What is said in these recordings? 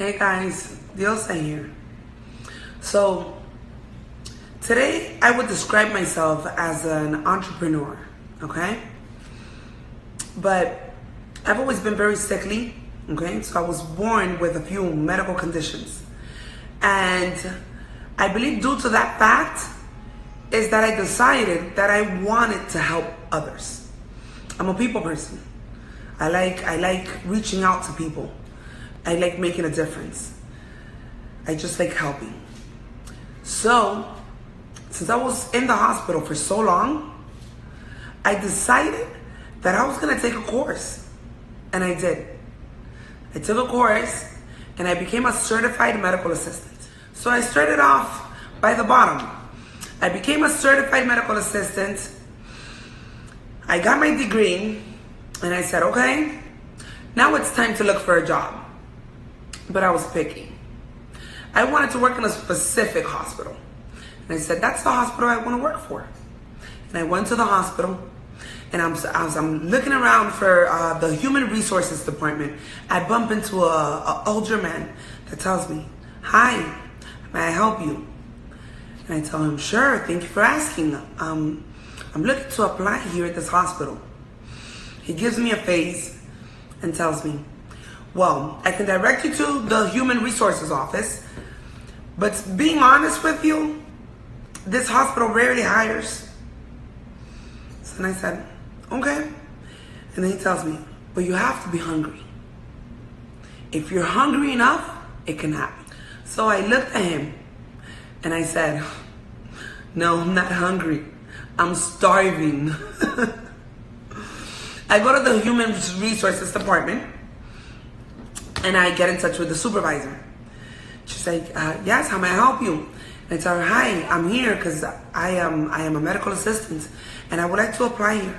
Hey guys, Diosa here. So, today I would describe myself as an entrepreneur, okay? But I've always been very sickly, okay? So I was born with a few medical conditions. And I believe due to that fact is that I decided that I wanted to help others. I'm a people person. I like reaching out to people. I like making a difference. I just like helping. So, since I was in the hospital for so long, I decided that I was gonna take a course. And I did. I took a course and I became a certified medical assistant. So I started off by the bottom. I became a certified medical assistant. I got my degree and I said, okay, now it's time to look for a job. But I was picky. I wanted to work in a specific hospital. And I said, that's the hospital I want to work for. And I went to the hospital, and I'm looking around for the human resources department. I bump into a older man that tells me, hi, may I help you? And I tell him, sure, thank you for asking. I'm looking to apply here at this hospital. He gives me a face and tells me, well, I can direct you to the human resources office, but being honest with you, this hospital rarely hires. So then I said, okay. And then he tells me, but you have to be hungry. If you're hungry enough, it can happen. So I looked at him and I said, no, I'm not hungry. I'm starving. I go to the human resources department and I get in touch with the supervisor. She's like, yes, how may I help you? And I tell her, hi, I'm here because I am a medical assistant and I would like to apply here.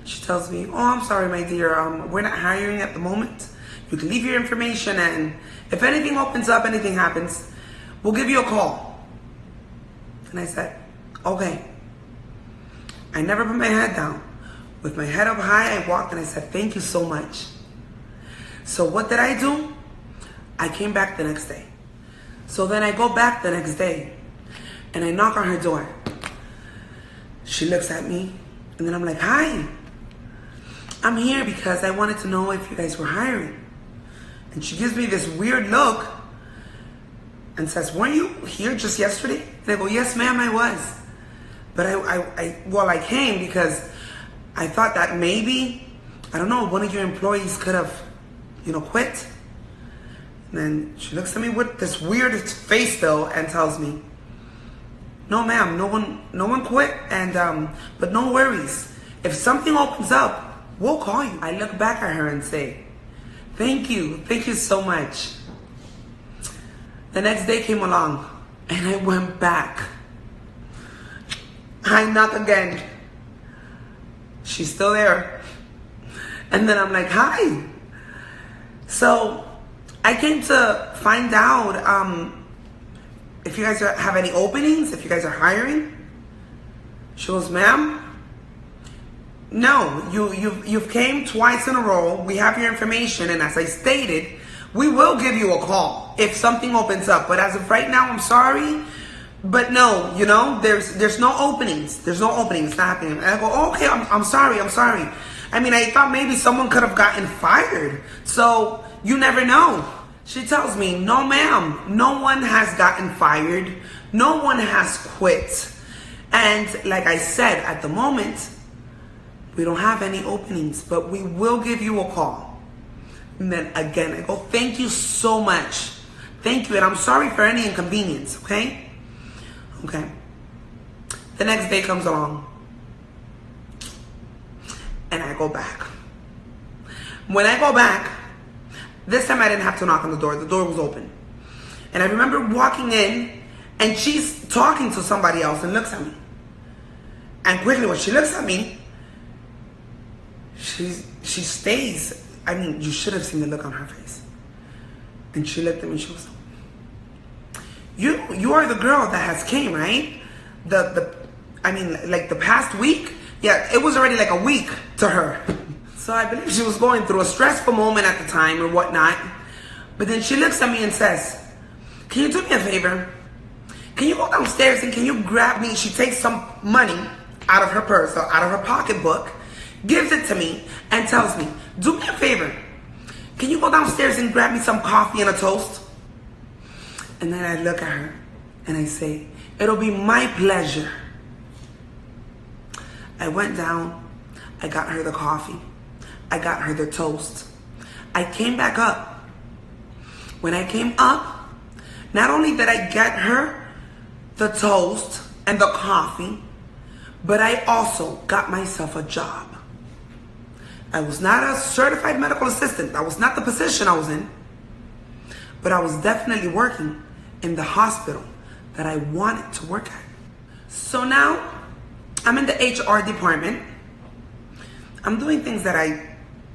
She tells me, oh, I'm sorry, my dear. We're not hiring at the moment. You can leave your information and if anything opens up, anything happens, we'll give you a call. And I said, okay. I never put my head down. With my head up high, I walked and I said, thank you so much. So what did I do? I came back the next day. So then I go back the next day and I knock on her door. She looks at me and then I'm like, hi, I'm here because I wanted to know if you guys were hiring. And she gives me this weird look and says, weren't you here just yesterday? And I go, yes, ma'am, I was. But I came because I thought that maybe, I don't know, one of your employees could have quit. And then she looks at me with this weird face still and tells me, no ma'am, no one quit, and but no worries. If something opens up, we'll call you. I look back at her and say, thank you so much. The next day came along and I went back. I knock again. She's still there. And then I'm like, hi. So I came to find out if you guys have any openings, if you guys are hiring. She goes, ma'am, no, you've came twice in a row. We have your information, and as I stated, we will give you a call if something opens up. But as of right now, I'm sorry, but no, there's no openings. There's no openings. It's not happening. And I go, oh, okay, I'm sorry. I mean, I thought maybe someone could have gotten fired. So you never know. She tells me, no ma'am, no one has gotten fired. No one has quit. And like I said, at the moment, we don't have any openings, but we will give you a call. And then again, I go, thank you so much. Thank you. And I'm sorry for any inconvenience. Okay. The next day comes along. And I go back. When I go back, this time I didn't have to knock on the door. The door was open. And I remember walking in and she's talking to somebody else and looks at me. And quickly when she looks at me, she stays. I mean, you should have seen the look on her face. And she looked at me and she was, you are the girl that has came, right? Like the past week? Yeah, it was already like a week to her. So I believe she was going through a stressful moment at the time or whatnot. But then she looks at me and says, can you do me a favor? Can you go downstairs and can you grab me? She takes some money out of her purse or out of her pocketbook, gives it to me, and tells me, do me a favor. Can you go downstairs and grab me some coffee and a toast? And then I look at her and I say, it'll be my pleasure. I went down, I got her the coffee, I got her the toast. I came back up. When I came up, not only did I get her the toast and the coffee, but I also got myself a job. I was not a certified medical assistant. That was not the position I was in. But I was definitely working in the hospital that I wanted to work at. So now I'm in the HR department. I'm doing things that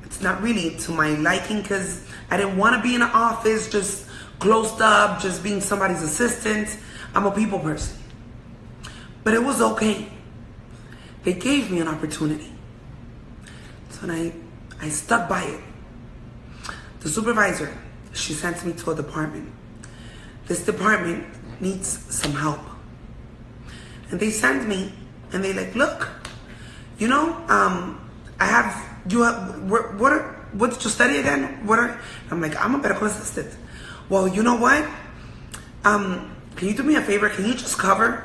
it's not really to my liking because I didn't want to be in an office just closed up, just being somebody's assistant. I'm a people person. But it was okay. They gave me an opportunity. So I stuck by it. The supervisor, she sent me to a department. This department needs some help. And they sent me and they like, look, you know, what did you study again? I'm like, I'm a medical assistant. Well, you know what? Can you do me a favor? Can you just cover?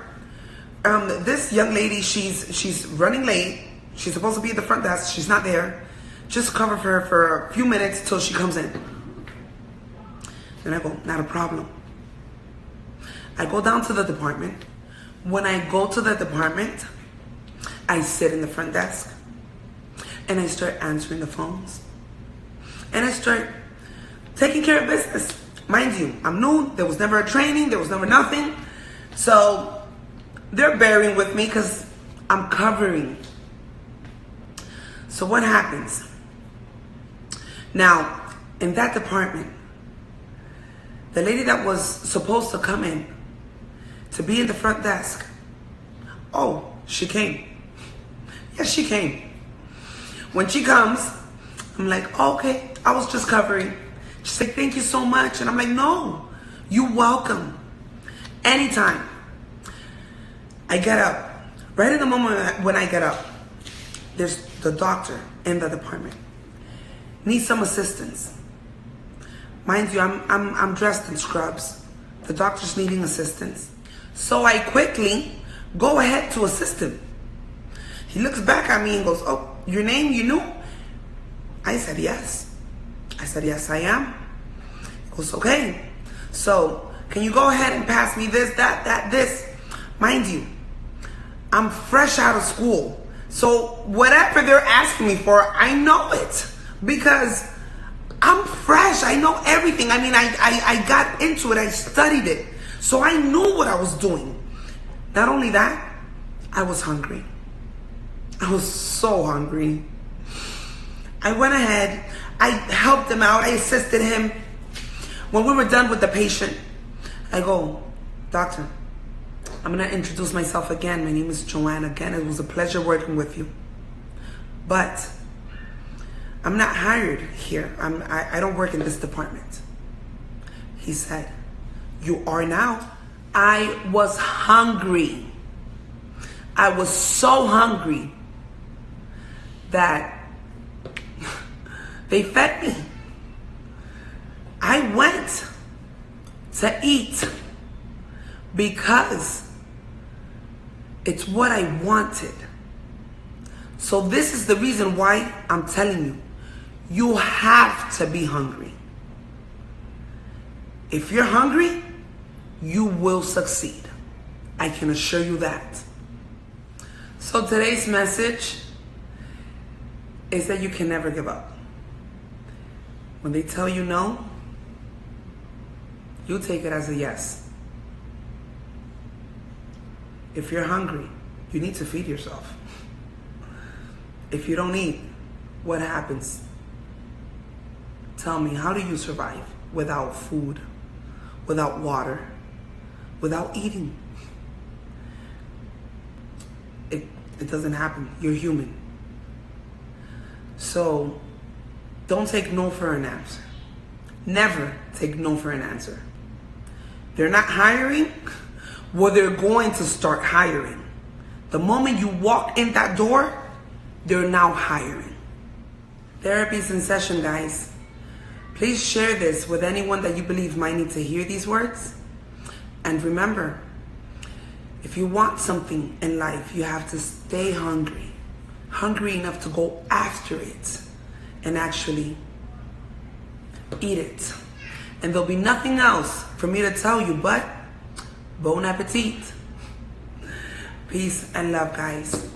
This young lady, she's running late. She's supposed to be at the front desk. She's not there. Just cover for her for a few minutes till she comes in. And I go, not a problem. I go down to the department. When I go to the department, I sit in the front desk and I start answering the phones. And I start taking care of business. Mind you, I'm new. There was never a training. There was never nothing. So they're bearing with me because I'm covering. So what happens? Now, in that department, the lady that was supposed to come in to be in the front desk, oh, she came. Yes, she came. When she comes, I'm like, oh, okay, I was just covering. She's like, thank you so much. And I'm like, no, you're welcome. Anytime. I get up. Right in the moment when I get up, there's the doctor in the department. Needs some assistance. Mind you, I'm dressed in scrubs. The doctor's needing assistance. So I quickly go ahead to assist him. He looks back at me and goes, oh, your name, you knew? I said, yes. I said, yes, I am. He goes, okay. So can you go ahead and pass me this, that, this? Mind you, I'm fresh out of school. So whatever they're asking me for, I know it. Because I'm fresh. I know everything. I mean, I got into it. I studied it. So I knew what I was doing. Not only that, I was hungry. I was so hungry. I went ahead. I helped him out. I assisted him. When we were done with the patient, I go, doctor, I'm going to introduce myself again. My name is Joanne again. It was a pleasure working with you. But I'm not hired here. I don't work in this department. He said, you are now. I was hungry. I was so hungry that they fed me. I went to eat because it's what I wanted. So this is the reason why I'm telling you, you have to be hungry. If you're hungry, you will succeed. I can assure you that. So today's message is that you can never give up. When they tell you no, you take it as a yes. If you're hungry, you need to feed yourself. If you don't eat, what happens? Tell me, how do you survive without food, without water, without eating? It doesn't happen. You're human. So don't take no for an answer. Never take no for an answer. They're not hiring. Well, they're going to start hiring. The moment you walk in that door, they're now hiring. Therapy's in session, guys. Please share this with anyone that you believe might need to hear these words. And remember, if you want something in life, you have to stay hungry. Hungry enough to go after it and actually eat it. And there'll be nothing else for me to tell you but bon appetit. Peace and love, guys.